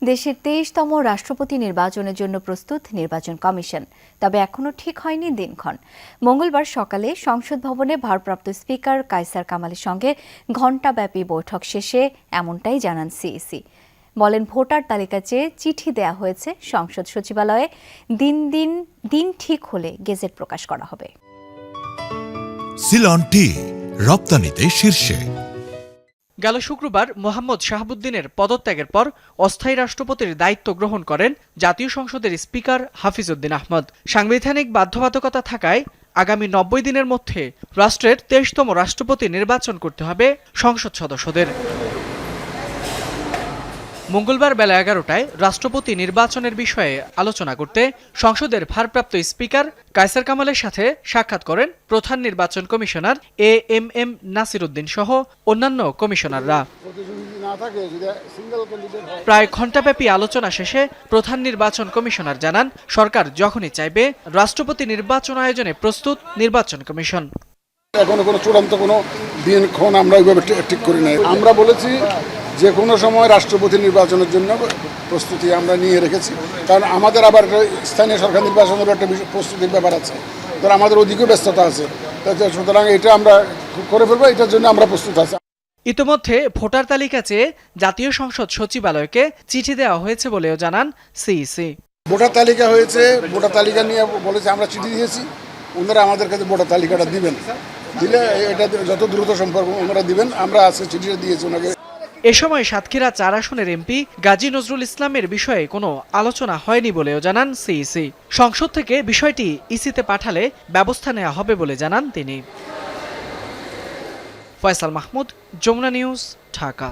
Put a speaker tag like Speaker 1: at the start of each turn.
Speaker 1: দেশের ২৩তম রাষ্ট্রপতি নির্বাচনের জন্য প্রস্তুত নির্বাচন কমিশন, তবে এখনো ঠিক হয়নি দিনক্ষণ। মঙ্গলবার সকালে সংসদ ভবনে ভারপ্রাপ্ত স্পিকার কায়সার কামালের সঙ্গে ঘণ্টাব্যাপী বৈঠক শেষে এমনটাই জানান সিইসি। বলেন, ভোটার তালিকা চেয়ে চিঠি দেয়া হয়েছে সংসদ সচিবালয়ে। দিন ঠিক হলে গেজেট প্রকাশ করা হবে।
Speaker 2: সিলন টি রপ্তানিতে শীর্ষে।
Speaker 3: গেল শুক্রবার মোহাম্মদ শাহাবুদ্দিনের পদত্যাগের পর অস্থায়ী রাষ্ট্রপতির দায়িত্ব গ্রহণ করেন জাতীয় সংসদের স্পিকার হাফিজ উদ্দিন আহমদ। সাংবিধানিক বাধ্যবাধকতা থাকায় আগামী ৯০ দিনের মধ্যে রাষ্ট্রের ২৩তম রাষ্ট্রপতি নির্বাচন করতে হবে সংসদ সদস্যদের। মঙ্গলবার বেলা ১১টায় রাষ্ট্রপতি নির্বাচনের বিষয়ে আলোচনা করতে সংসদের ভারপ্রাপ্ত স্পিকার কায়সার কামালের সাথে সাক্ষাৎ করেন প্রধান নির্বাচন কমিশনার এএমএম নাসির উদ্দিন সহ অন্যান্য কমিশনাররা। প্রায় ঘণ্টাব্যাপী আলোচনা শেষে প্রধান নির্বাচন কমিশনার জানান, সরকার যখনই চাইবে রাষ্ট্রপতি নির্বাচন আয়োজনে প্রস্তুত নির্বাচন কমিশন।
Speaker 4: এখনো কোনো চূড়ান্ত কোনো দিনক্ষণ আমরা ওইভাবে ঠিক করি নাই। আমরা বলেছি যে কোনো সময় রাষ্ট্রপতি নির্বাচনের জন্য প্রস্তুতি আমরা নিয়ে রেখেছি, কারণ আমাদের আবার স্থানীয় সরকার নির্বাচনের একটা প্রস্তুতির ব্যাপার আছে, ধর আমাদের ওদিকেও ব্যস্ততা আছে, সুতরাং এটা আমরা করে ফেলবো, এটার জন্য আমরা প্রস্তুত আছি।
Speaker 3: ইতোমধ্যে ভোটার তালিকা চেয়ে জাতীয় সংসদ সচিবালয়কে চিঠি দেওয়া হয়েছে বলেও জানান সিইসি।
Speaker 4: ভোটার তালিকা হয়েছে, ভোটার তালিকা নিয়ে বলেছে, আমরা চিঠি দিয়েছি, ওনারা আমাদের কাছে ভোটার তালিকাটা দিবেন, দিলে এটা যত দ্রুত সম্পর্ক ওনারা দিবেন। আমরা আজকে চিঠিটা দিয়েছি ওনাকে।
Speaker 3: এ সময় সাতক্ষীরা ৪ আসনের এমপি গাজী নজরুল ইসলামের বিষয়ে কোনো আলোচনা হয়নি বলেও জানান সিইসি। সংসদ থেকে বিষয়টি ইসিতে পাঠালে ব্যবস্থা নেওয়া হবে বলে জানান তিনি। ফয়সাল মাহমুদ, যমুনা নিউজ, ঢাকা।